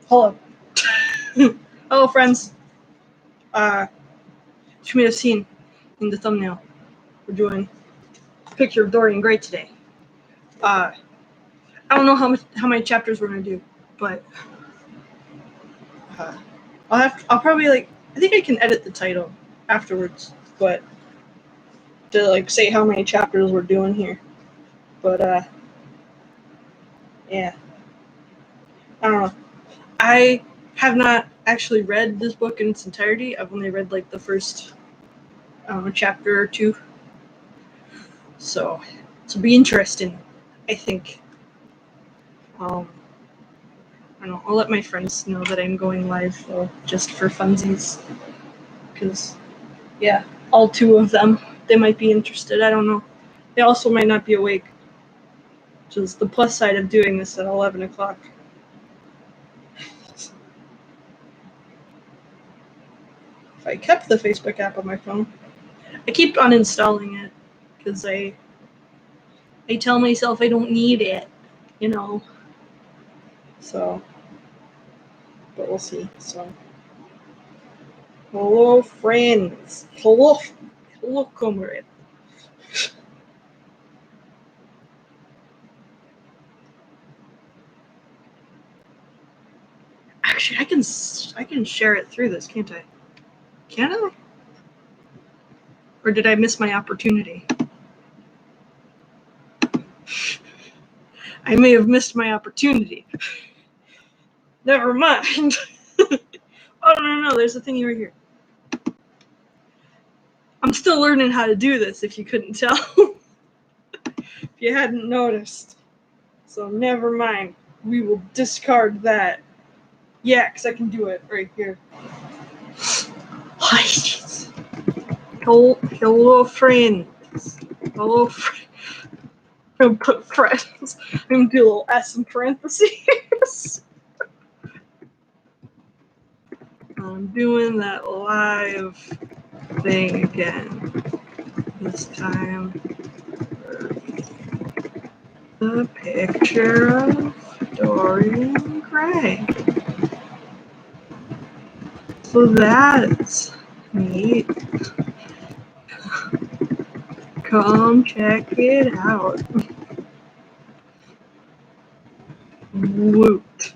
Hello. Hello, friends. As you may have seen in the thumbnail, we're doing Picture of Dorian Gray today. I don't know how many chapters we're gonna do, but I'll probably I think I can edit the title afterwards, but to say how many chapters we're doing here. But yeah, I don't know. I have not actually read this book in its entirety. I've only read the first chapter or two. So it'll be interesting, I think. I don't know. I'll let my friends know that I'm going live, just for funsies. Because, yeah, all two of them, they might be interested. I don't know. They also might not be awake, which is the plus side of doing this at 11 o'clock. If I kept the Facebook app on my phone, I keep uninstalling it because I tell myself I don't need it, So, but we'll see. So, hello, friends. Hello, comrade. Actually, I can share it through this, can't I? Can I? Or did I miss my opportunity? I may have missed my opportunity. Never mind. Oh, no, there's a thing right here. I'm still learning how to do this, if you couldn't tell. If you hadn't noticed. So never mind. We will discard that. Yeah, because I can do it right here. Hello, friends. Hello, friends. I'm going to put friends. I'm going to do a little S in parentheses. I'm doing that live thing again. This time, the Picture of Dorian Gray. So that's neat. Come check it out. Woot.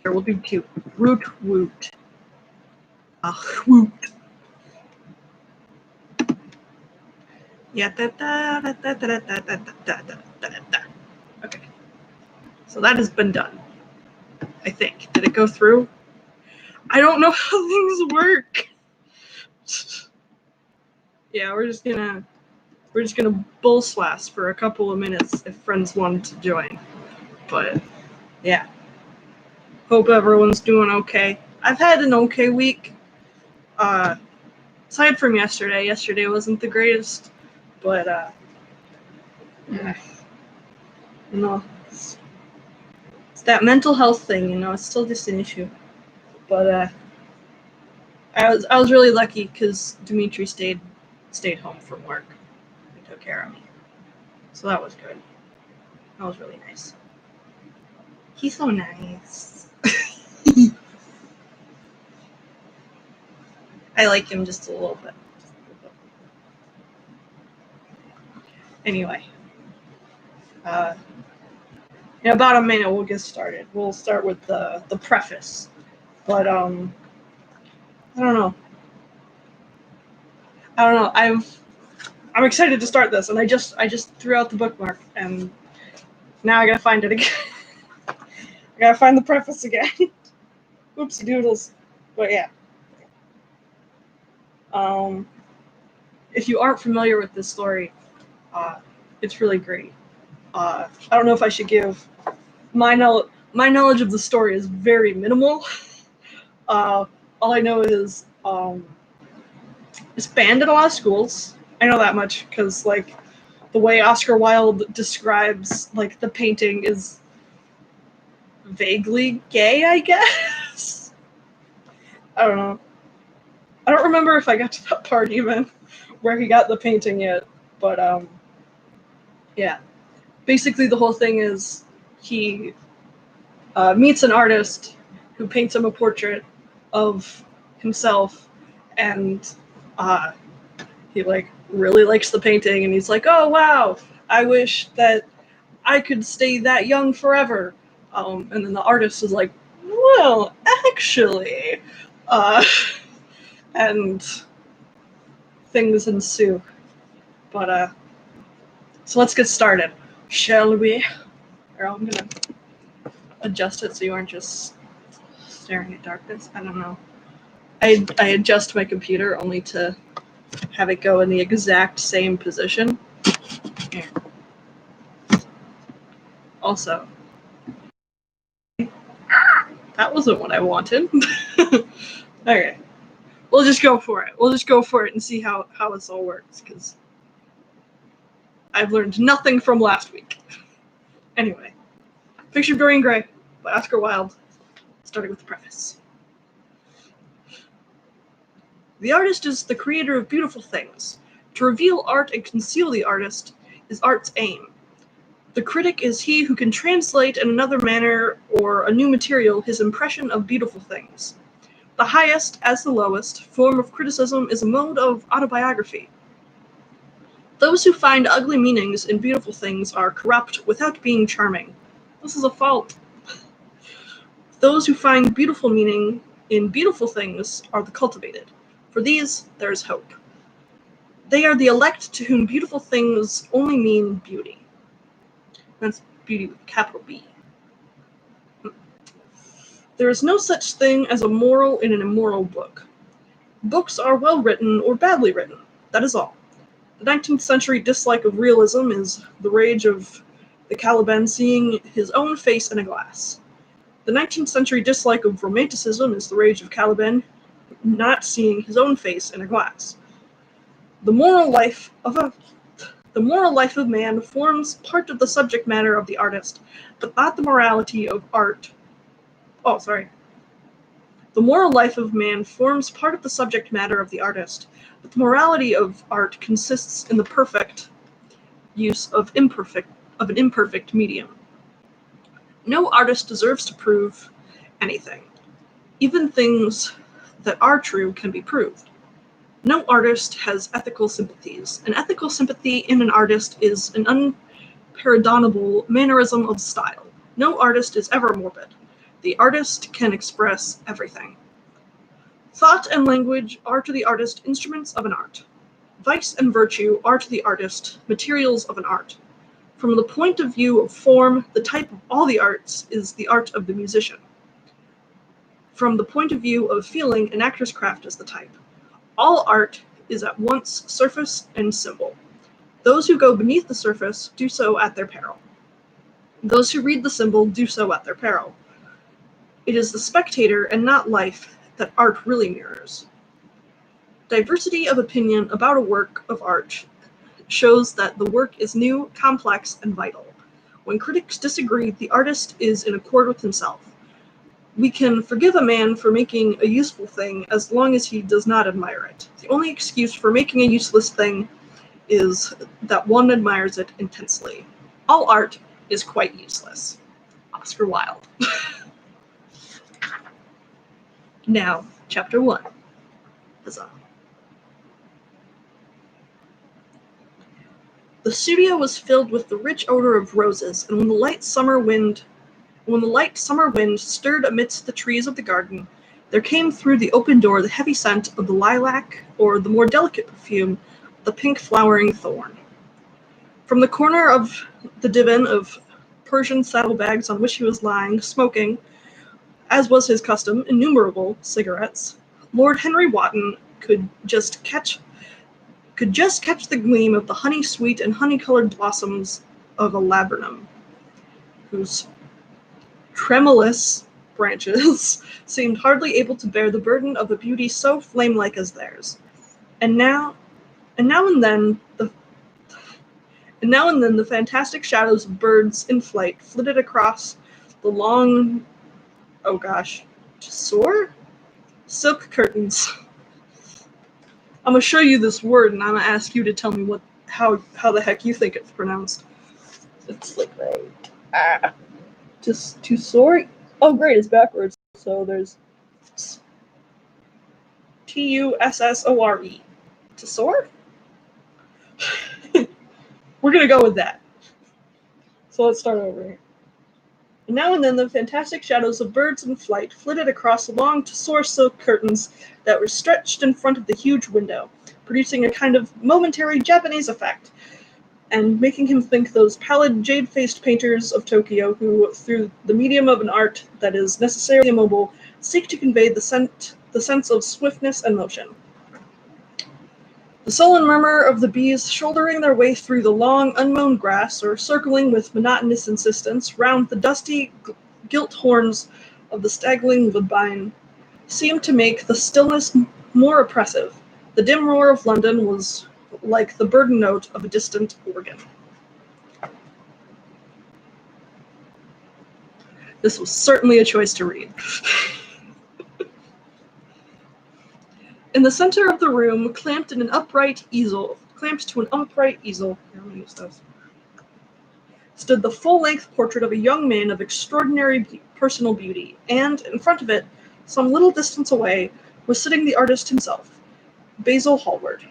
There will be two. Woot. Woot. Yeah, Okay. So that has been done. I think. Did it go through? I don't know how things work. Yeah, we're just gonna bull swass for a couple of minutes if friends wanted to join. But yeah. Hope everyone's doing okay. I've had an okay week. Aside from yesterday. Yesterday wasn't the greatest. But yeah. It's that mental health thing, it's still just an issue. But I was really lucky because Dimitri stayed home from work and took care of me. So that was good. That was really nice. He's so nice. I like him just a little bit. Anyway. In about a minute we'll get started. We'll start with the preface. But I don't know. I'm excited to start this, and I just threw out the bookmark, and now I gotta find it again. I gotta find the preface again. Oopsie doodles. But yeah. If you aren't familiar with this story, it's really great. I don't know if I should give my knowledge of the story is very minimal. All I know is it's banned in a lot of schools. I know that much because the way Oscar Wilde describes the painting is vaguely gay, I guess. I don't know. I don't remember if I got to that part even where he got the painting yet, but yeah. Basically the whole thing is he meets an artist who paints him a portrait of himself, and he like really likes the painting, and he's like, "Oh wow, I wish that I could stay that young forever." And then the artist is like, "Well, actually," uh, and things ensue. But so let's get started, shall we? Or I'm gonna adjust it so you aren't just staring at darkness. I don't know. I adjust my computer only to have it go in the exact same position. Here. Also, that wasn't what I wanted. Okay, we'll just go for it. We'll just go for it and see how this all works, because I've learned nothing from last week. Anyway, Picture of Dorian Gray by Oscar Wilde, starting with the preface. The artist is the creator of beautiful things. To reveal art and conceal the artist is art's aim. The critic is he who can translate in another manner or a new material his impression of beautiful things. The highest, as the lowest, form of criticism is a mode of autobiography. Those who find ugly meanings in beautiful things are corrupt without being charming. This is a fault. Those who find beautiful meaning in beautiful things are the cultivated. For these, there is hope. They are the elect to whom beautiful things only mean beauty. That's beauty with a capital B. There is no such thing as a moral in an immoral book. Books are well written or badly written. That is all. The 19th century dislike of realism is the rage of the Caliban seeing his own face in a glass. The 19th century dislike of romanticism is the rage of Caliban not seeing his own face in a glass. The moral life of man forms part of the subject matter of the artist, but not the morality of art. Oh, sorry. The moral life of man forms part of the subject matter of the artist, but the morality of art consists in the perfect use of an imperfect medium. No artist deserves to prove anything. Even things that are true can be proved. No artist has ethical sympathies. An ethical sympathy in an artist is an unpardonable mannerism of style. No artist is ever morbid. The artist can express everything. Thought and language are to the artist instruments of an art. Vice and virtue are to the artist materials of an art. From the point of view of form, the type of all the arts is the art of the musician. From the point of view of feeling, an actor's craft is the type. All art is at once surface and symbol. Those who go beneath the surface do so at their peril. Those who read the symbol do so at their peril. It is the spectator and not life that art really mirrors. Diversity of opinion about a work of art shows that the work is new, complex, and vital. When critics disagree, the artist is in accord with himself. We can forgive a man for making a useful thing as long as he does not admire it. The only excuse for making a useless thing is that one admires it intensely. All art is quite useless. Oscar Wilde. Now, Chapter 1. Huzzah. The studio was filled with the rich odor of roses, and when the light summer wind stirred amidst the trees of the garden, there came through the open door the heavy scent of the lilac, or the more delicate perfume, the pink flowering thorn. From the corner of the divan of Persian saddlebags on which he was lying, smoking, as was his custom, innumerable cigarettes, Lord Henry Wotton could just catch the gleam of the honey-sweet and honey-colored blossoms of a laburnum, whose tremulous branches seemed hardly able to bear the burden of a beauty so flame-like as theirs. And now and then the fantastic shadows of birds in flight flitted across the long, silk curtains. I'm gonna show you this word, and I'm gonna ask you to tell me how the heck you think it's pronounced. It's like just too sorry. Oh, great, it's backwards. So there's Tussore. To soar? We're gonna go with that. So let's start over here. And now and then the fantastic shadows of birds in flight flitted across long tussore silk curtains that were stretched in front of the huge window, producing a kind of momentary Japanese effect, and making him think those pallid, jade-faced painters of Tokyo who, through the medium of an art that is necessarily immobile, seek to convey the sense of swiftness and motion. The sullen murmur of the bees shouldering their way through the long, unmown grass, or circling with monotonous insistence round the dusty, gilt horns of the straggling woodbine, seemed to make the stillness more oppressive. The dim roar of London was like the burden note of a distant organ. This was certainly a choice to read. In the center of the room, clamped to an upright easel, stood the full-length portrait of a young man of extraordinary personal beauty, and, in front of it, some little distance away, was sitting the artist himself, Basil Hallward,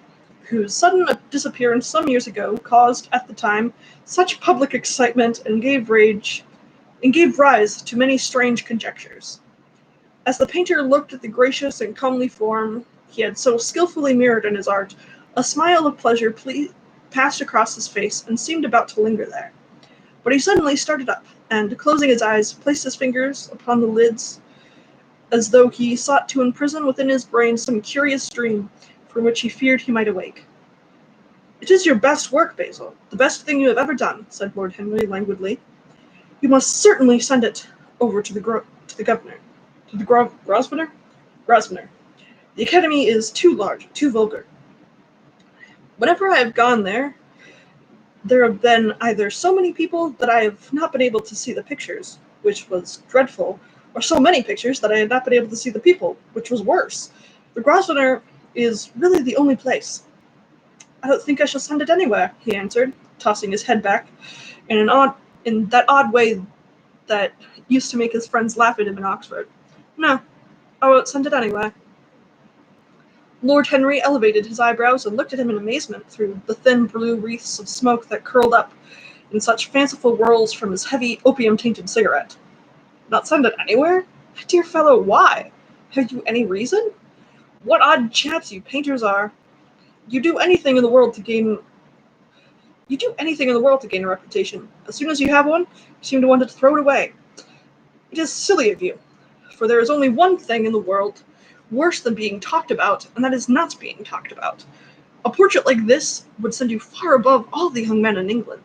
whose sudden disappearance some years ago caused, at the time, such public excitement and gave rise to many strange conjectures. As the painter looked at the gracious and comely form he had so skillfully mirrored in his art, a smile of pleasure passed across his face and seemed about to linger there. But he suddenly started up, and, closing his eyes, placed his fingers upon the lids, as though he sought to imprison within his brain some curious dream from which he feared he might awake. "It is your best work, Basil, the best thing you have ever done," said Lord Henry languidly. "You must certainly send it over to the governor. To the Grosvenor? Grosvenor. The Academy is too large, too vulgar. Whenever I have gone there have been either so many people that I have not been able to see the pictures, which was dreadful, or so many pictures that I had not been able to see the people, which was worse. The Grosvenor is really the only place." "I don't think I shall send it anywhere," he answered, tossing his head back in that odd way that used to make his friends laugh at him in Oxford. "No, I won't send it anywhere." Lord Henry elevated his eyebrows and looked at him in amazement through the thin blue wreaths of smoke that curled up in such fanciful whirls from his heavy, opium-tainted cigarette. "Not send it anywhere? My dear fellow, why? Have you any reason? What odd chaps you painters are! You do anything in the world to gain a reputation. As soon as you have one, you seem to want to throw it away. It is silly of you, for there is only one thing in the world worse than being talked about, and that is not being talked about. A portrait like this would send you far above all the young men in England,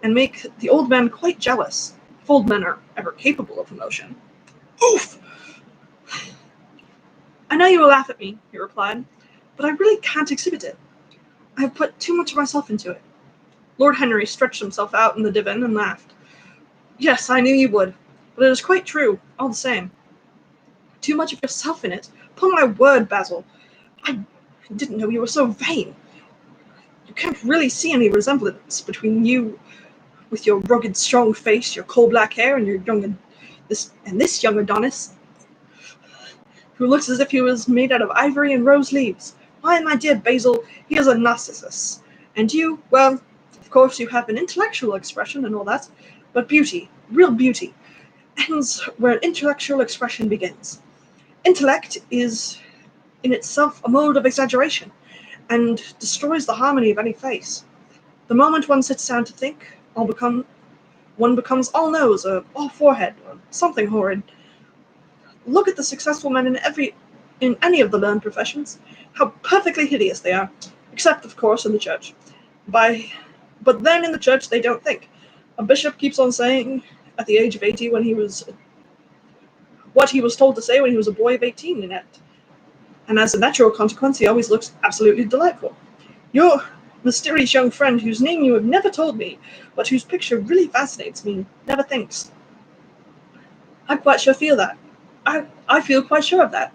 and make the old men quite jealous, if old men are ever capable of emotion." "Oof! I know you will laugh at me," he replied, "but I really can't exhibit it. I have put too much of myself into it." Lord Henry stretched himself out in the divan and laughed. "Yes, I knew you would, but it is quite true, all the same. Too much of yourself in it. Upon my word, Basil, I didn't know you were so vain. You can't really see any resemblance between you, with your rugged, strong face, your coal-black hair, and this young Adonis, who looks as if he was made out of ivory and rose leaves. Why, my dear Basil, he is a Narcissus. And you, well, of course you have an intellectual expression and all that, but beauty, real beauty, ends where intellectual expression begins. Intellect is in itself a mode of exaggeration, and destroys the harmony of any face. The moment one sits down to think, one becomes all nose, or all forehead, or something horrid. Look at the successful men in any of the learned professions, how perfectly hideous they are, except, of course, in the church. But then in the church they don't think. A bishop keeps on saying, at the age of 80, what he was told to say when he was a boy of 18 in it. And as a natural consequence, he always looks absolutely delightful. Your mysterious young friend, whose name you have never told me, but whose picture really fascinates me, never thinks. I quite sure feel that. I feel quite sure of that.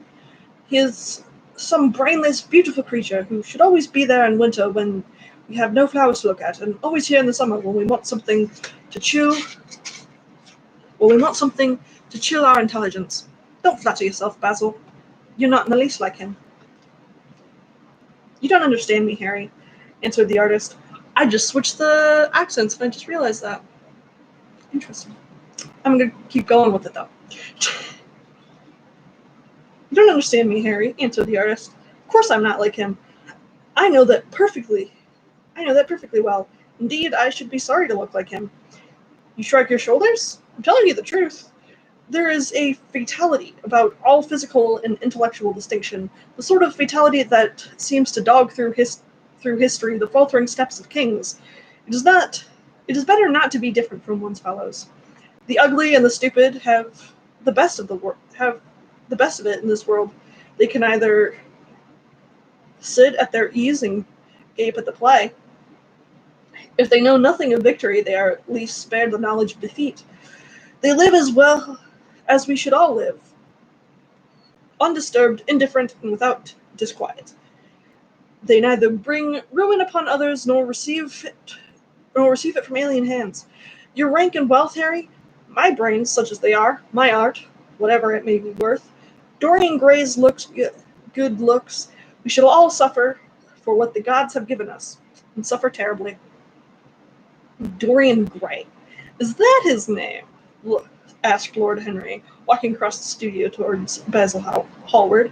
He is some brainless, beautiful creature who should always be there in winter when we have no flowers to look at, and always here in the summer when we want something to chew, to chill our intelligence. Don't flatter yourself, Basil. You're not in the least like him. You don't understand me, Harry, answered the artist. I just switched the accents and I just realized that. Interesting. I'm going to keep going with it, though. You don't understand me, Harry, answered the artist. Of course I'm not like him. I know that perfectly well. Indeed, I should be sorry to look like him. You shrug your shoulders? I'm telling you the truth. There is a fatality about all physical and intellectual distinction, the sort of fatality that seems to dog through history the faltering steps of kings. It is better not to be different from one's fellows. The ugly and the stupid have the best of it in this world. They can either sit at their ease and gape at the play. If they know nothing of victory, they are at least spared the knowledge of defeat. They live as well as we should all live, undisturbed, indifferent, and without disquiet. They neither bring ruin upon others nor receive it from alien hands. Your rank and wealth, Harry, my brains, such as they are, my art, whatever it may be worth, Dorian Gray's good looks, we shall all suffer for what the gods have given us, and suffer terribly. Dorian Gray. Is that his name? Asked Lord Henry, walking across the studio towards Basil Hallward.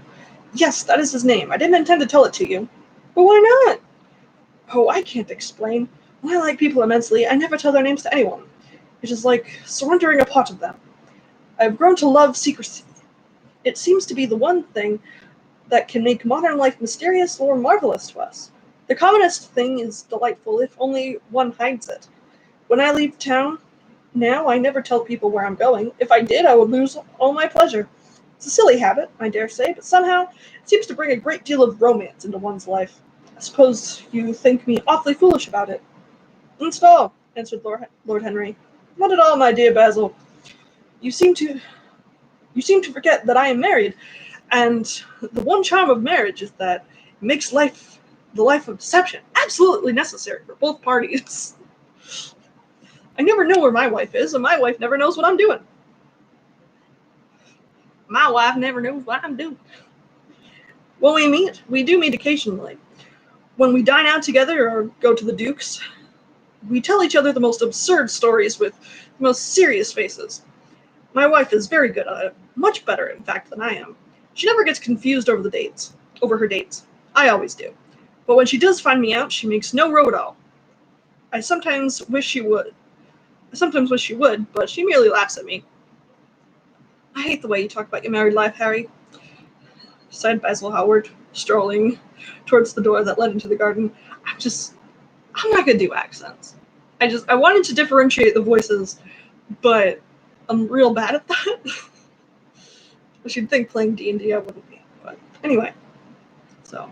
Yes, that is his name. I didn't intend to tell it to you. But why not? Oh, I can't explain. When I like people immensely, I never tell their names to anyone. It is like surrendering a part of them. I have grown to love secrecy. It seems to be the one thing that can make modern life mysterious or marvelous to us. The commonest thing is delightful if only one hides it. When I leave town, now I never tell people where I'm going. If I did, I would lose all my pleasure. It's a silly habit, I dare say, but somehow it seems to bring a great deal of romance into one's life. I suppose you think me awfully foolish about it. Not at all, answered Lord Henry. Not at all, my dear Basil. You seem to forget that I am married, and the one charm of marriage is that it makes the life of deception absolutely necessary for both parties. I never know where my wife is, and my wife never knows what I'm doing. My wife never knows what I'm doing. When we do meet occasionally. When we dine out together or go to the Duke's, we tell each other the most absurd stories with the most serious faces. My wife is very good at it, much better, in fact, than I am. She never gets confused over her dates. I always do. But when she does find me out, she makes no row at all. I sometimes wish she would, but she merely laughs at me. I hate the way you talk about your married life, Harry, sighed Basil Hallward, strolling towards the door that led into the garden. I'm not going to do accents. I wanted to differentiate the voices, but I'm real bad at that. I should think playing D&D I wouldn't be. But anyway, so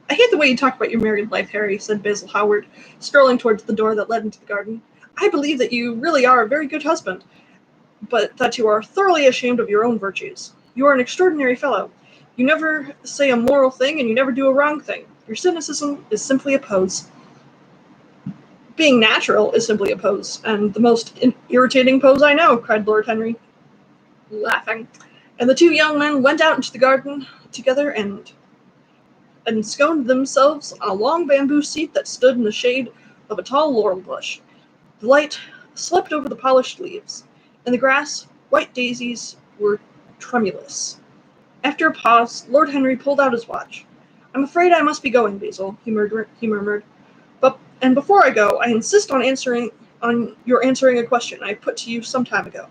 I hate the way you talk about your married life, Harry, said Basil Hallward, strolling towards the door that led into the garden. I believe that you really are a very good husband, but that you are thoroughly ashamed of your own virtues. You are an extraordinary fellow. You never say a moral thing, and you never do a wrong thing. Your cynicism is simply a pose. Being natural is simply a pose, and the most irritating pose I know, cried Lord Henry, laughing. And the two young men went out into the garden together and ensconced themselves on a long bamboo seat that stood in the shade of a tall laurel bush. The light slipped over the polished leaves. In the grass, white daisies were tremulous. After a pause, Lord Henry pulled out his watch. I'm afraid I must be going, Basil, he murmured. And before I go, I insist on your answering a question I put to you some time ago.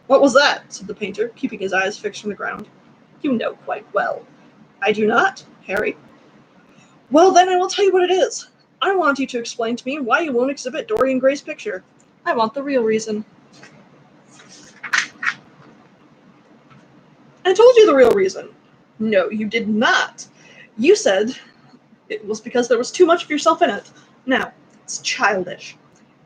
What was that? Said the painter, keeping his eyes fixed on the ground. You know quite well. I do not, Harry. Well, then I will tell you what it is. I want you to explain to me why you won't exhibit Dorian Gray's picture. I want the real reason. I told you the real reason. No, you did not. You said it was because there was too much of yourself in it. Now, it's childish.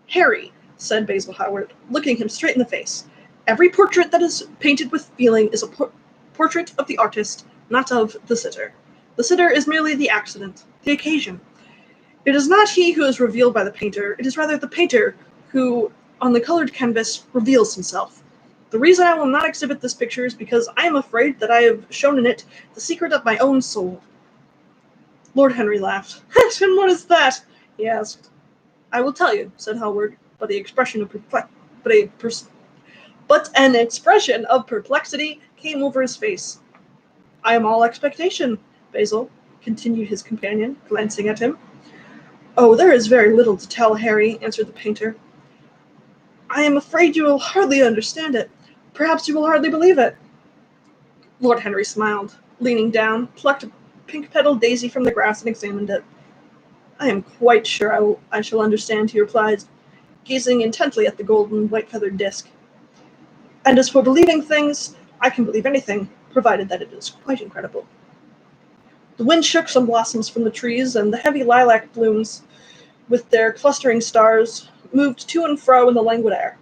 Harry, said Basil Hallward, looking him straight in the face, every portrait that is painted with feeling is a portrait of the artist, not of the sitter. The sitter is merely the accident, the occasion. It is not he who is revealed by the painter, it is rather the painter who, on the colored canvas, reveals himself. The reason I will not exhibit this picture is because I am afraid that I have shown in it the secret of my own soul." Lord Henry laughed. "And what is that?" he asked. "I will tell you," said Hallward, but an expression of perplexity came over his face. "I am all expectation, Basil," continued his companion, glancing at him. "Oh, there is very little to tell, Harry," answered the painter. "I am afraid you will hardly understand it. Perhaps you will hardly believe it." Lord Henry smiled, leaning down, plucked a pink-petaled daisy from the grass and examined it. "I am quite sure I shall understand," he replied, gazing intently at the golden, white-feathered disc. "And as for believing things, I can believe anything, provided that it is quite incredible." The wind shook some blossoms from the trees, and the heavy lilac blooms, with their clustering stars, moved to and fro in the languid air.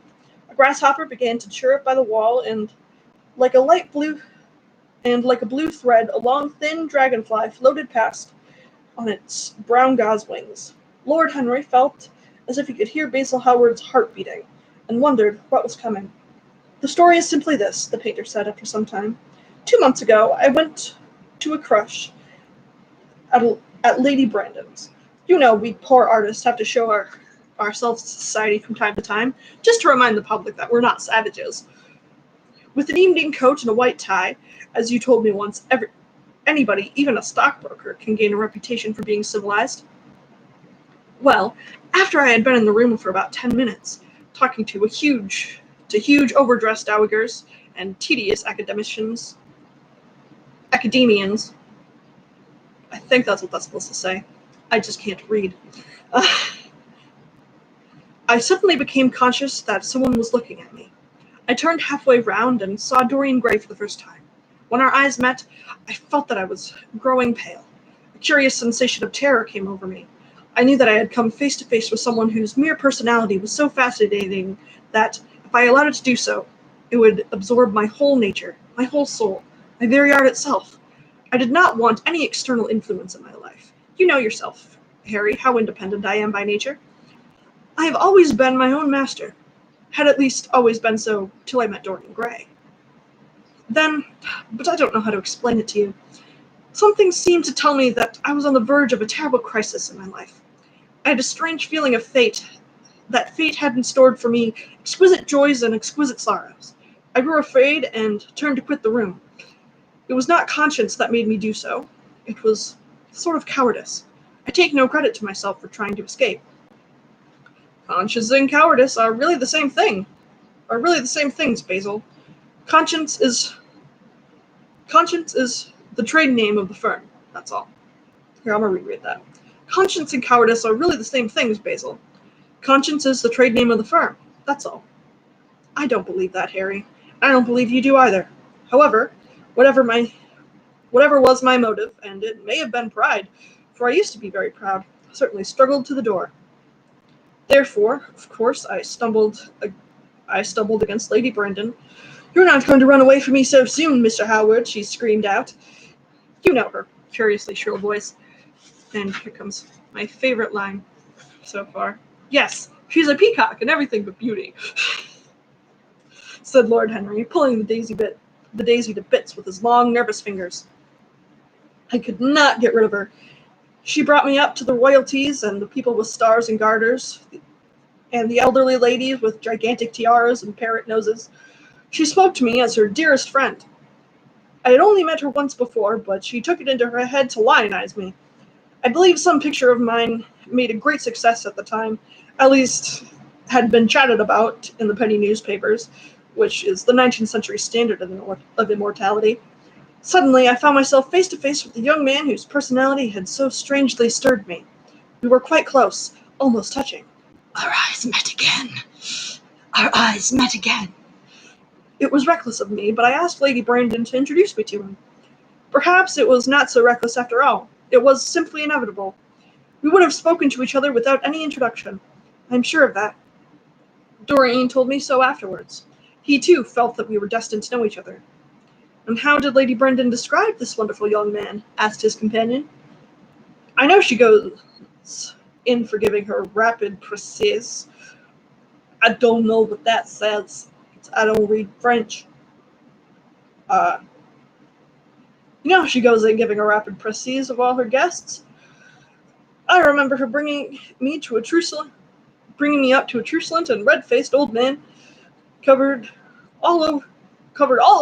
A grasshopper began to chirrup by the wall, and like a blue thread, a long, thin dragonfly floated past on its brown gauze wings. Lord Henry felt as if he could hear Basil Hallward's heart beating, and wondered what was coming. "The story is simply this," the painter said after some time. 2 months ago, I went to a crush at Lady Brandon's. You know, we poor artists have to show ourselves to society from time to time, just to remind the public that we're not savages. With an evening coat and a white tie, as you told me once, anybody, even a stockbroker, can gain a reputation for being civilized. Well, after I had been in the room for about 10 minutes, talking to huge overdressed dowagers and tedious academians, I think that's what that's supposed to say. I just can't read. I suddenly became conscious that someone was looking at me. I turned halfway round and saw Dorian Gray for the first time. When our eyes met, I felt that I was growing pale. A curious sensation of terror came over me. I knew that I had come face to face with someone whose mere personality was so fascinating that, if I allowed it to do so, it would absorb my whole nature, my whole soul, my very art itself. I did not want any external influence in my life. You know yourself, Harry, how independent I am by nature. I have always been my own master, had at least always been so till I met Dorian Gray. Then, but I don't know how to explain it to you, something seemed to tell me that I was on the verge of a terrible crisis in my life. I had a strange feeling of that fate had in store for me exquisite joys and exquisite sorrows. I grew afraid and turned to quit the room. It was not conscience that made me do so. It was a sort of cowardice. I take no credit to myself for trying to escape. Conscience and cowardice are really the same thing. Are really the same things, Basil. Conscience is the trade name of the firm. That's all. Here, I'm gonna reread that. Conscience and cowardice are really the same things, Basil. Conscience is the trade name of the firm. That's all. I don't believe that, Harry. I don't believe you do either. However, whatever was my motive, and it may have been pride, for I used to be very proud, certainly struggled to the door. Therefore, of course, I stumbled against Lady Brandon. "You're not going to run away from me so soon, Mr. Hallward," she screamed out. You know her curiously shrill voice. And here comes my favorite line so far. "Yes, she's a peacock and everything but beauty," said Lord Henry, pulling the daisy to bits with his long, nervous fingers. I could not get rid of her. She brought me up to the royalties and the people with stars and garters, and the elderly ladies with gigantic tiaras and parrot noses. She spoke to me as her dearest friend. I had only met her once before, but she took it into her head to lionize me. I believe some picture of mine made a great success at the time, at least had been chatted about in the penny newspapers, which is the 19th century standard of immortality. Suddenly, I found myself face to face with a young man whose personality had so strangely stirred me. We were quite close, almost touching. Our eyes met again. It was reckless of me, but I asked Lady Brandon to introduce me to him. Perhaps it was not so reckless after all. It was simply inevitable. We would have spoken to each other without any introduction. I'm sure of that. Dorian told me so afterwards. He, too, felt that we were destined to know each other. And how did Lady Brandon describe this wonderful young man? Asked his companion. I know she goes in for giving her rapid, precise. I don't know what that says. I don't read French. She goes in giving a rapid précis of all her guests. I remember her bringing me up to a truculent and red-faced old man, covered all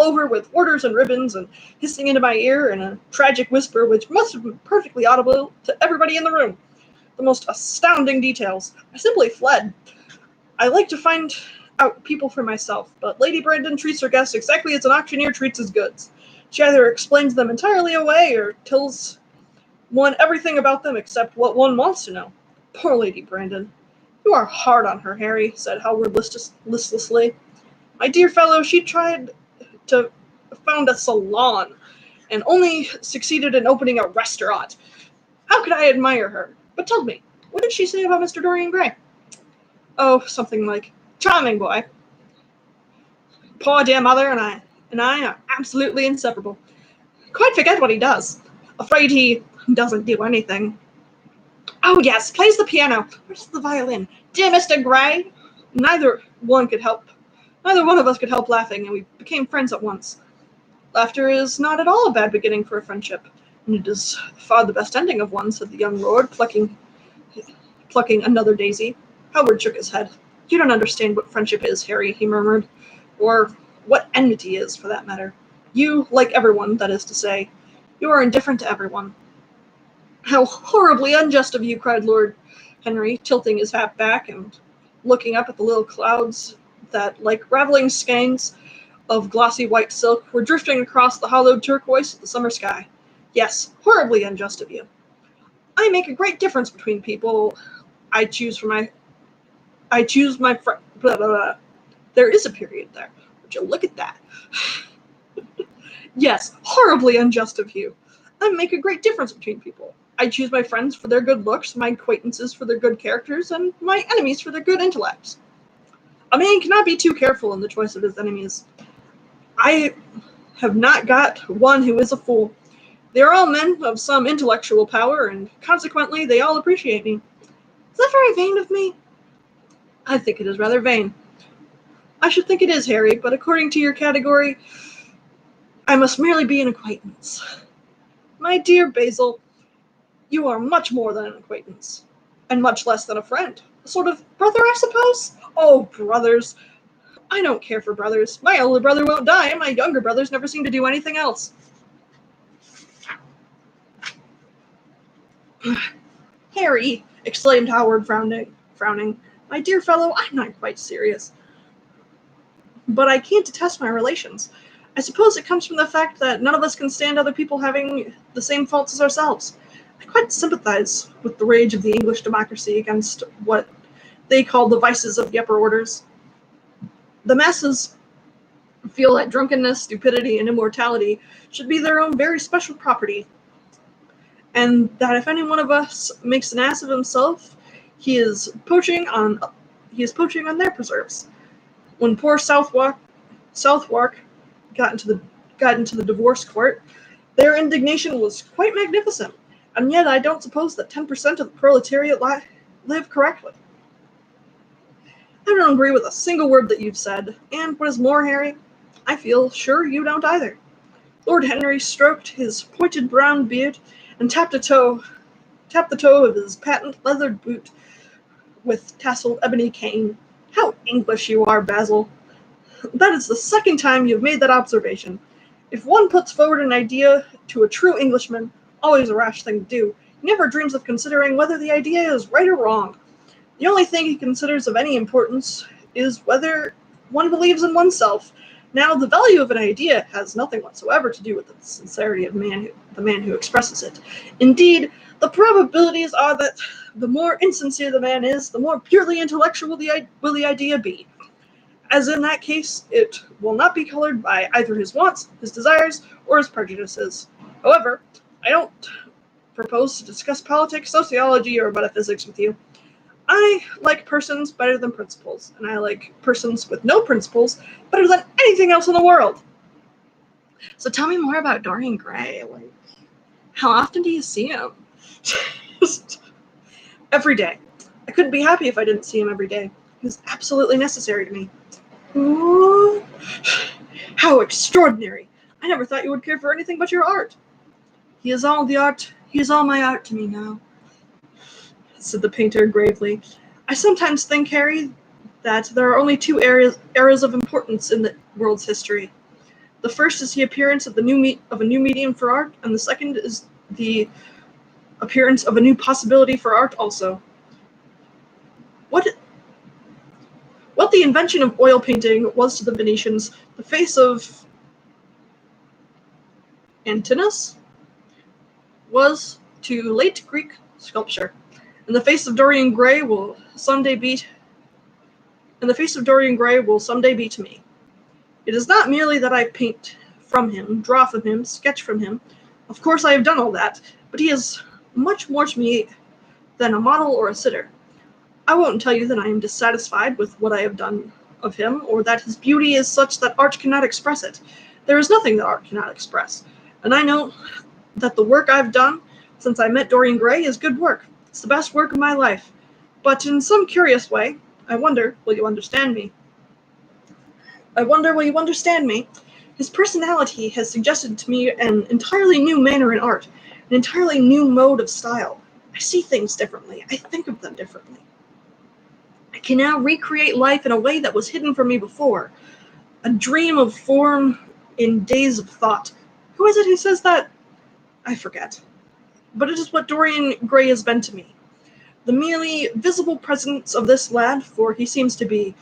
over with orders and ribbons, and hissing into my ear in a tragic whisper which must have been perfectly audible to everybody in the room. The most astounding details. I simply fled. I like to find out people for myself, but Lady Brandon treats her guests exactly as an auctioneer treats his goods. She either explains them entirely away or tells one everything about them except what one wants to know. Poor Lady Brandon. You are hard on her, Harry, said Howard listlessly. My dear fellow, she tried to found a salon and only succeeded in opening a restaurant. How could I admire her? But tell me, what did she say about Mr. Dorian Gray? Oh, something like, charming boy. Poor dear mother and I are absolutely inseparable. Quite forget what he does. Afraid he doesn't do anything. Oh yes, plays the piano. Where's the violin? Dear Mr. Gray. Neither one of us could help laughing, and we became friends at once. Laughter is not at all a bad beginning for a friendship, and it is far the best ending of one, said the young lord, plucking another daisy. Howard shook his head. You don't understand what friendship is, Harry, he murmured, or what enmity is, for that matter. You, like everyone, that is to say, you are indifferent to everyone. How horribly unjust of you, cried Lord Henry, tilting his hat back and looking up at the little clouds that, like raveling skeins of glossy white silk, were drifting across the hollowed turquoise of the summer sky. Yes, horribly unjust of you. I make a great difference between people. I choose my friend. Blah, blah, blah. There is a period there. Would you look at that? Yes, horribly unjust of you. I make a great difference between people. I choose my friends for their good looks, my acquaintances for their good characters, and my enemies for their good intellects. A man cannot be too careful in the choice of his enemies. I have not got one who is a fool. They are all men of some intellectual power, and consequently they all appreciate me. Is that very vain of me? I think it is rather vain. I should think it is, Harry, but according to your category, I must merely be an acquaintance. My dear Basil, you are much more than an acquaintance, and much less than a friend. A sort of brother, I suppose? Oh, brothers. I don't care for brothers. My older brother won't die, and my younger brothers never seem to do anything else. Harry, exclaimed Howard, frowning. My dear fellow, I'm not quite serious. But I can't detest my relations. I suppose it comes from the fact that none of us can stand other people having the same faults as ourselves. I quite sympathize with the rage of the English democracy against what they call the vices of the upper orders. The masses feel that drunkenness, stupidity, and immortality should be their own very special property, and that if any one of us makes an ass of himself, he is poaching on their preserves. When poor Southwark got into the divorce court, their indignation was quite magnificent, and yet I don't suppose that 10% of the proletariat live correctly. I don't agree with a single word that you've said, and what is more, Harry, I feel sure you don't either. Lord Henry stroked his pointed brown beard and tapped the toe of his patent leathered boot with tasseled ebony cane. How English you are, Basil. That is the second time you've made that observation. If one puts forward an idea to a true Englishman, always a rash thing to do, he never dreams of considering whether the idea is right or wrong. The only thing he considers of any importance is whether one believes in oneself. Now, the value of an idea has nothing whatsoever to do with the sincerity of the man who expresses it. Indeed, the probabilities are that the more insincere the man is, the more purely intellectual will the idea be. As in that case, it will not be colored by either his wants, his desires, or his prejudices. However, I don't propose to discuss politics, sociology, or metaphysics with you. I like persons better than principles, and I like persons with no principles better than anything else in the world. So tell me more about Dorian Gray. How often do you see him? Just every day. I couldn't be happy if I didn't see him every day. He was absolutely necessary to me. Ooh, how extraordinary! I never thought you would care for anything but your art. He is all the art. He is all my art to me now, said the painter gravely. I sometimes think, Harry, that there are only two eras of importance in the world's history. The first is the appearance of of a new medium for art, and the second is the appearance of a new possibility for art also. What what the invention of oil painting was to the Venetians, the face of Antinous was to late Greek sculpture, and the face of Dorian Gray will someday be to me. It is not merely that I paint from him, draw from him, sketch from him. Of course I have done all that, but he is much more to me than a model or a sitter. I won't tell you that I am dissatisfied with what I have done of him, or that his beauty is such that art cannot express it. There is nothing that art cannot express, and I know that the work I've done since I met Dorian Gray is good work. It's the best work of my life. But in some curious way, I wonder, will you understand me? His personality has suggested to me an entirely new manner in art, an entirely new mode of style. I see things differently. I think of them differently. I can now recreate life in a way that was hidden from me before. A dream of form in days of thought. Who is it who says that? I forget. But it is what Dorian Gray has been to me. The merely visible presence of this lad, for he seems to me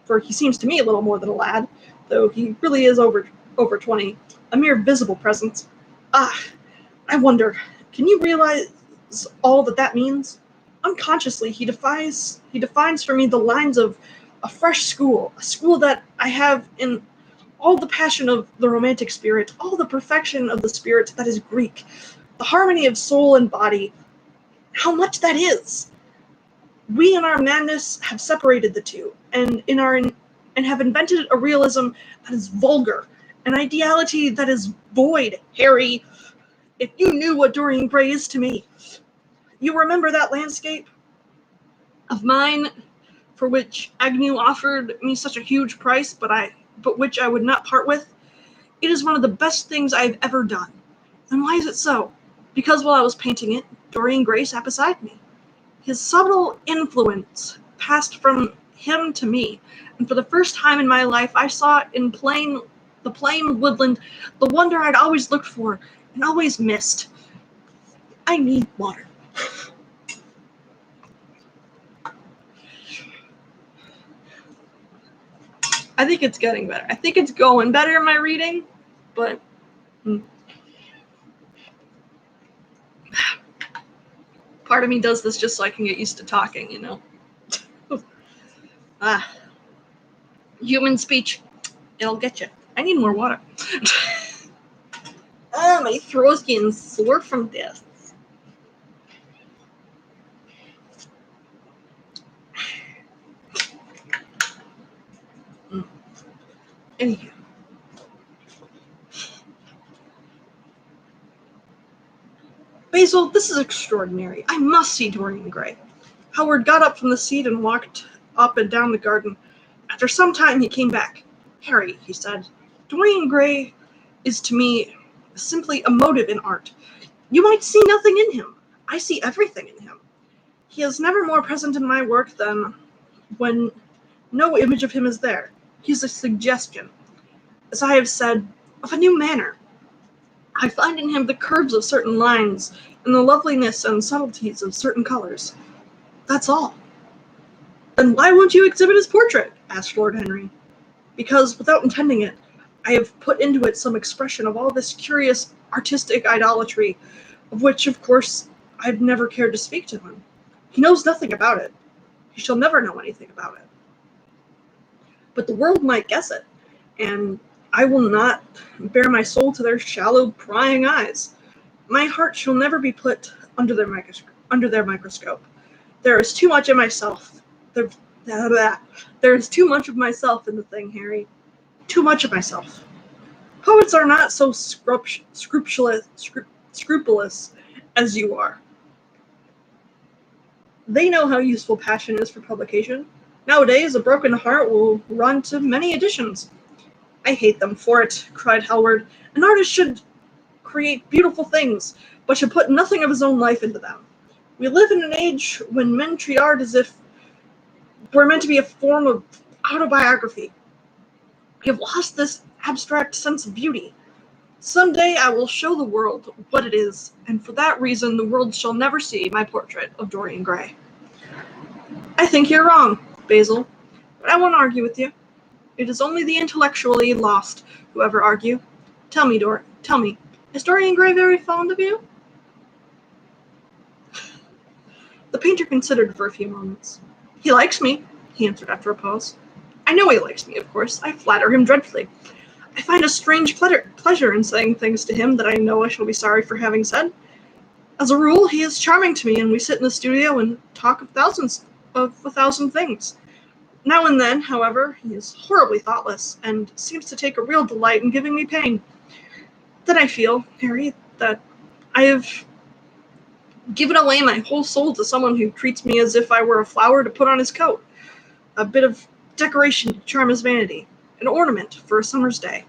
a little more than a lad, though he really is over 20, a mere visible presence. Ah, I wonder, can you realize all that means? Unconsciously, he defines for me the lines of a fresh school, a school that I have in all the passion of the romantic spirit, all the perfection of the spirit that is Greek, the harmony of soul and body. How much that is! We in our madness have separated the two, and have invented a realism that is vulgar, an ideality that is void. Harry, if you knew what Dorian Gray is to me, you remember that landscape of mine for which Agnew offered me such a huge price, but which I would not part with? It is one of the best things I have ever done. And why is it so? Because while I was painting it, Dorian Gray sat beside me. His subtle influence passed from him to me, and for the first time in my life I saw in the plain woodland the wonder I'd always looked for and always missed. I need water. I think it's getting better. I think it's going better in my reading, but part of me does this just so I can get used to talking, you know. Human speech, it'll get you. I need more water. My throat's getting sore from this. Anywho. Basil, this is extraordinary. I must see Dorian Gray. Howard got up from the seat and walked up and down the garden. After some time he came back. Harry, he said, Dorian Gray is to me simply a motive in art. You might see nothing in him. I see everything in him. He is never more present in my work than when no image of him is there. He's a suggestion, as I have said, of a new manner. I find in him the curves of certain lines and the loveliness and subtleties of certain colors. That's all. Then why won't you exhibit his portrait? Asked Lord Henry. Because, without intending it, I have put into it some expression of all this curious artistic idolatry, of which, of course, I've never cared to speak to him. He knows nothing about it. He shall never know anything about it. But the world might guess it, and I will not bare my soul to their shallow, prying eyes. My heart shall never be put under their microscope. There is too much in myself. There is too much of myself in the thing, Harry. Too much of myself. Poets are not so scrupulous as you are. They know how useful passion is for publication. Nowadays, a broken heart will run to many editions. I hate them for it, cried Howard. An artist should create beautiful things, but should put nothing of his own life into them. We live in an age when men treat art as if we're meant to be a form of autobiography. We have lost this abstract sense of beauty. Someday I will show the world what it is, and for that reason the world shall never see my portrait of Dorian Gray. I think you're wrong, Basil, but I won't argue with you. It is only the intellectually lost who ever argue. Tell me, is Dorian Gray very fond of you? The painter considered for a few moments. He likes me, he answered after a pause. I know he likes me, of course. I flatter him dreadfully. I find a strange pleasure in saying things to him that I know I shall be sorry for having said. As a rule, he is charming to me, and we sit in the studio and talk of a thousand things. Now and then, however, he is horribly thoughtless, and seems to take a real delight in giving me pain. Then I feel, Harry, that I have given away my whole soul to someone who treats me as if I were a flower to put on his coat, a bit of decoration to charm his vanity, an ornament for a summer's day.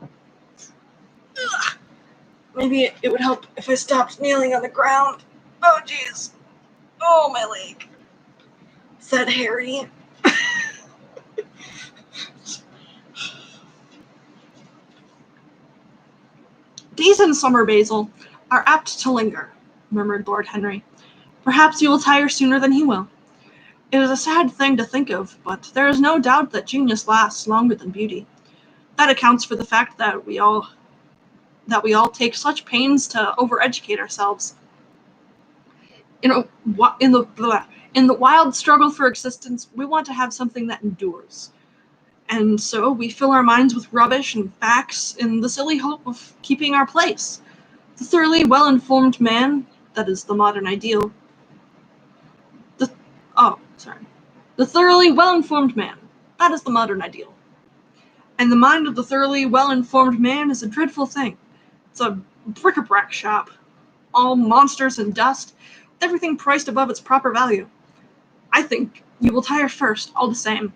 Ugh. Maybe it would help if I stopped kneeling on the ground. Oh, jeez. Oh, my leg, said Harry. Days in summer, Basil, are apt to linger, murmured Lord Henry. Perhaps you will tire sooner than he will. It is a sad thing to think of, but there is no doubt that genius lasts longer than beauty. That accounts for the fact that we all take such pains to overeducate ourselves. In the wild struggle for existence, we want to have something that endures. And so we fill our minds with rubbish and facts in the silly hope of keeping our place. The thoroughly well-informed man, that is the modern ideal. The thoroughly well-informed man, that is the modern ideal. And the mind of the thoroughly well-informed man is a dreadful thing. It's a bric-a-brac shop, all monsters and dust, with everything priced above its proper value. I think you will tire first, all the same.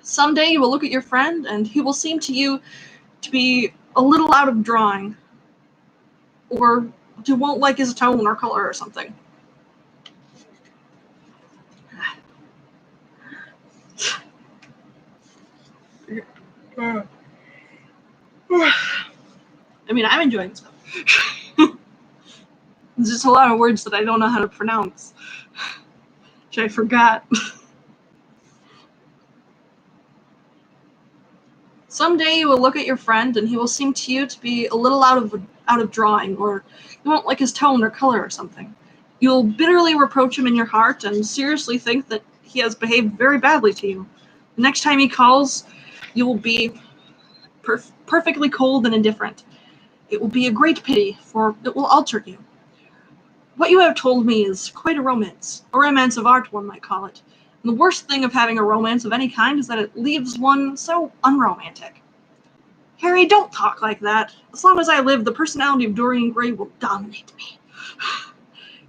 Someday you will look at your friend, and he will seem to you to be a little out of drawing, or you won't like his tone or color or something. I mean, I'm enjoying stuff. There's just a lot of words that I don't know how to pronounce, which I forgot. Someday you will look at your friend, and he will seem to you to be a little out of drawing, or you won't like his tone or color or something. You'll bitterly reproach him in your heart, and seriously think that he has behaved very badly to you. The next time he calls, you will be perfectly cold and indifferent. It will be a great pity, for it will alter you. What you have told me is quite a romance of art, one might call it. And the worst thing of having a romance of any kind is that it leaves one so unromantic. Harry, don't talk like that. As long as I live, the personality of Dorian Gray will dominate me.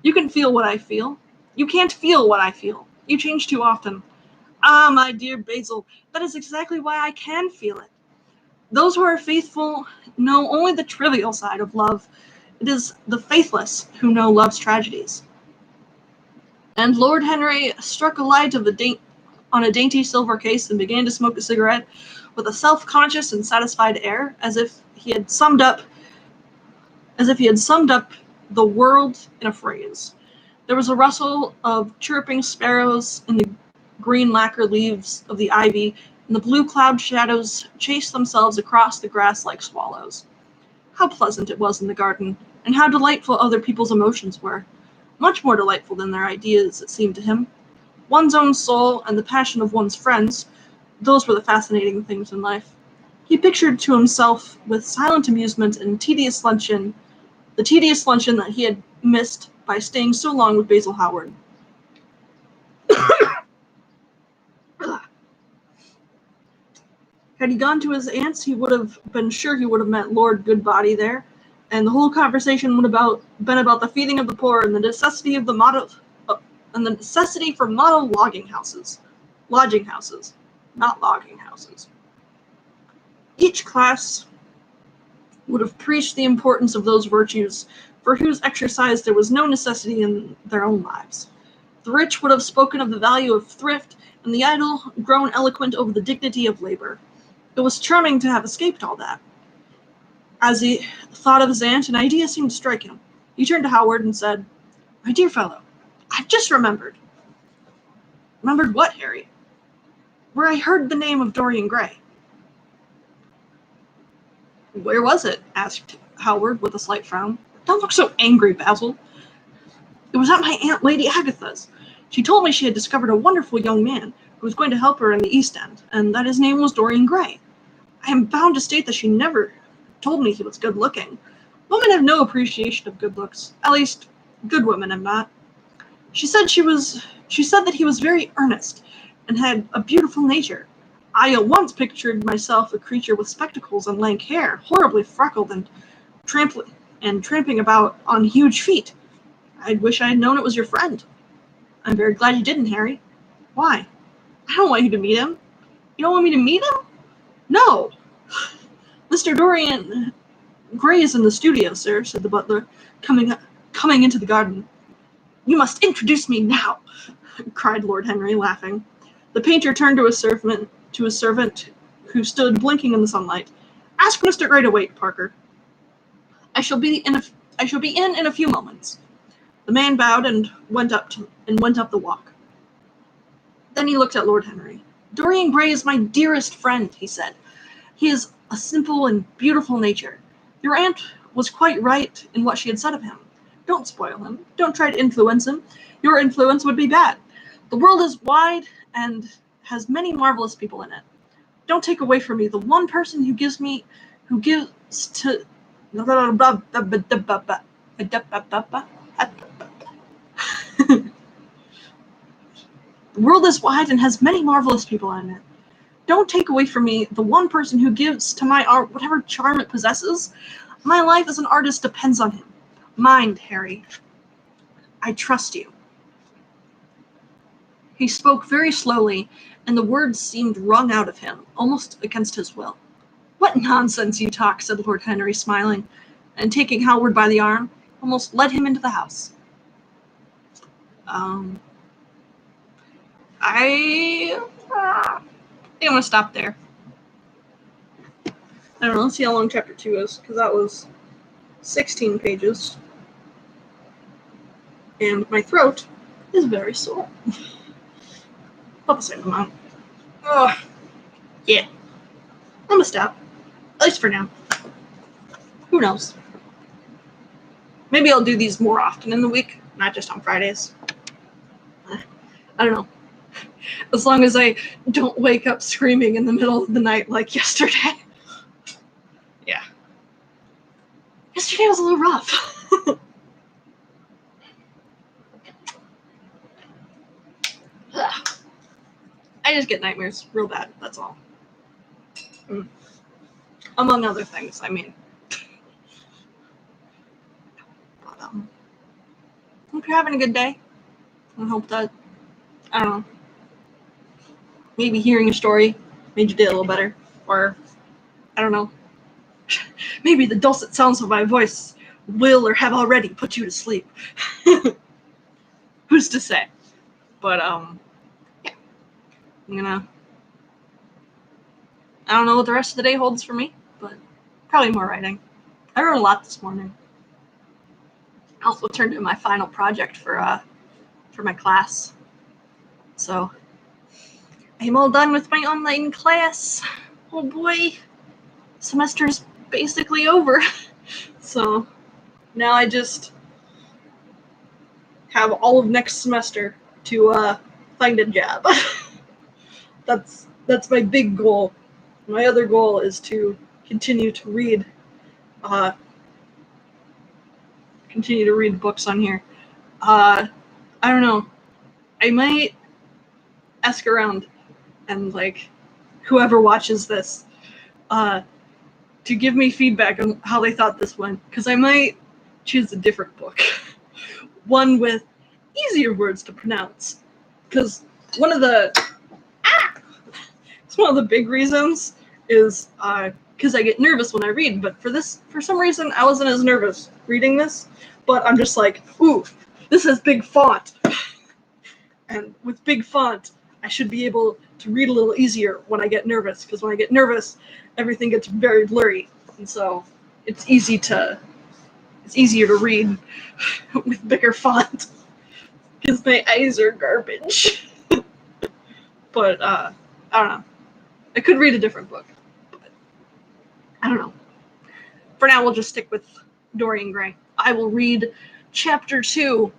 You can feel what I feel. You can't feel what I feel. You change too often. Ah, my dear Basil, that is exactly why I can feel it. Those who are faithful know only the trivial side of love. It is the faithless who know love's tragedies. And Lord Henry struck a light on a dainty silver case and began to smoke a cigarette with a self-conscious and satisfied air, as if he had summed up the world in a phrase. There was a rustle of chirping sparrows in the green lacquer leaves of the ivy, and the blue cloud shadows chased themselves across the grass like swallows. How pleasant it was in the garden, and how delightful other people's emotions were. Much more delightful than their ideas, it seemed to him. One's own soul and the passion of one's friends, those were the fascinating things in life. He pictured to himself with silent amusement the tedious luncheon that he had missed by staying so long with Basil Howard. Had he gone to his aunt's, he would have been sure he would have met Lord Goodbody there, and the whole conversation would have been about the feeding of the poor and the necessity of the and the necessity for model lodging houses, not logging houses. Each class would have preached the importance of those virtues for whose exercise there was no necessity in their own lives. The rich would have spoken of the value of thrift, and the idle grown eloquent over the dignity of labor. It was charming to have escaped all that. As he thought of his aunt, an idea seemed to strike him. He turned to Howard and said, "My dear fellow, I've just remembered." "Remembered what, Harry?" "Where I heard the name of Dorian Gray." "Where was it?" asked Howard with a slight frown. "Don't look so angry, Basil." "It was at my Aunt Lady Agatha's. She told me she had discovered a wonderful young man who was going to help her in the East End, and that his name was Dorian Gray. I am bound to state that she never told me he was good-looking. Women have no appreciation of good looks. At least, good women have not. She said that he was very earnest and had a beautiful nature. I at once pictured myself a creature with spectacles and lank hair, horribly freckled and tramping about on huge feet. I wish I had known it was your friend." "I'm very glad you didn't, Harry." "Why?" "I don't want you to meet him." "You don't want me to meet him?" "No." "Mr. Dorian Gray is in the studio, sir," said the butler, coming into the garden. "You must introduce me now," cried Lord Henry, laughing. The painter turned to his servant, who stood blinking in the sunlight. "Ask Mr. Gray to wait, Parker. I shall be in a few moments." The man bowed and went up the walk. Then he looked at Lord Henry. "Dorian Gray is my dearest friend," he said. "He is a simple and beautiful nature. Your aunt was quite right in what she had said of him. Don't spoil him. Don't try to influence him. Your influence would be bad. The world is wide and has many marvelous people in it. Don't take away from me the one person who gives to The world is wide and has many marvelous people in it. Don't take away from me the one person who gives to my art whatever charm it possesses. My life as an artist depends on him. Mind, Harry. I trust you." He spoke very slowly, and the words seemed wrung out of him, almost against his will. "What nonsense you talk," said Lord Henry, smiling, and taking Howard by the arm, almost led him into the house. I think I'm going to stop there. I don't know, let's see how long chapter 2 is, because that was 16 pages. And my throat is very sore. About the same amount. Yeah. I'm going to stop. At least for now. Who knows? Maybe I'll do these more often in the week, not just on Fridays. I don't know. As long as I don't wake up screaming in the middle of the night like yesterday. Yeah. Yesterday was a little rough. I just get nightmares real bad, that's all. Among other things, I mean. But, hope you're having a good day. I hope that, I don't know, maybe hearing a story made your day a little better. Or, I don't know, maybe the dulcet sounds of my voice will or have already put you to sleep. Who's to say? But, yeah. I don't know what the rest of the day holds for me, but probably more writing. I wrote a lot this morning. I also turned in my final project for my class. So, I'm all done with my online class. Oh boy. Semester's basically over. So, now I just have all of next semester to find a job. That's my big goal. My other goal is to continue to read books on here. I don't know. I might ask around and whoever watches this to give me feedback on how they thought this went, because I might choose a different book. One with easier words to pronounce. Because one of the big reasons is because I get nervous when I read. But for some reason, I wasn't as nervous reading this. But I'm just like, ooh, this has big font. And with big font, I should be able to read a little easier when I get nervous. Because when I get nervous, everything gets very blurry. And so it's easier to read with bigger font. Because my eyes are garbage. But, I don't know. I could read a different book. But I don't know. For now, we'll just stick with Dorian Gray. I will read chapter 2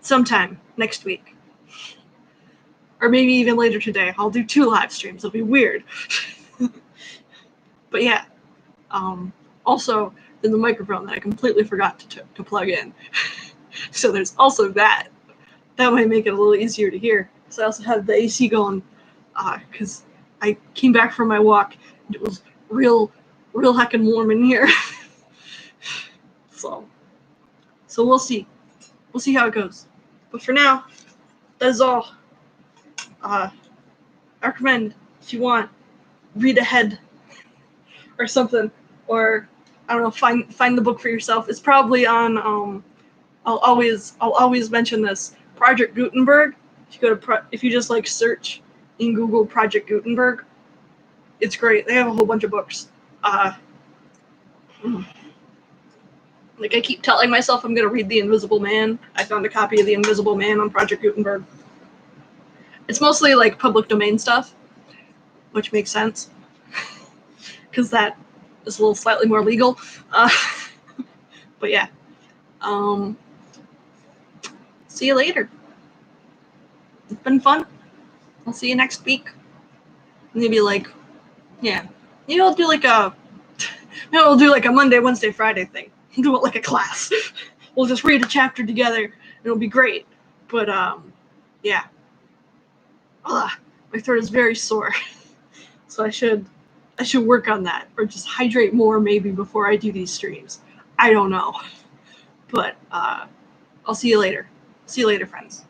sometime next week. Or maybe even later today. I'll do 2 live streams. It'll be weird. But yeah. Also, there's the microphone that I completely forgot to plug in. So there's also that. That might make it a little easier to hear. So I also have the AC going because I came back from my walk and it was real heckin' warm in here. So we'll see. We'll see how it goes. But for now, that is all. I recommend, if you want, read ahead or something, or I don't know, find the book for yourself. It's probably on. I'll always mention this. Project Gutenberg. If you just like search in Google Project Gutenberg, it's great. They have a whole bunch of books. Like I keep telling myself I'm gonna read The Invisible Man. I found a copy of The Invisible Man on Project Gutenberg. It's mostly like public domain stuff, which makes sense because that is a little slightly more legal. But yeah. See you later. It's been fun. I'll see you next week. Maybe maybe I'll do like a Monday, Wednesday, Friday thing. Do it like a class. We'll just read a chapter together and it'll be great. But yeah. My throat is very sore. So I should work on that, or just hydrate more maybe before I do these streams. I don't know. But I'll see you later. See you later, friends.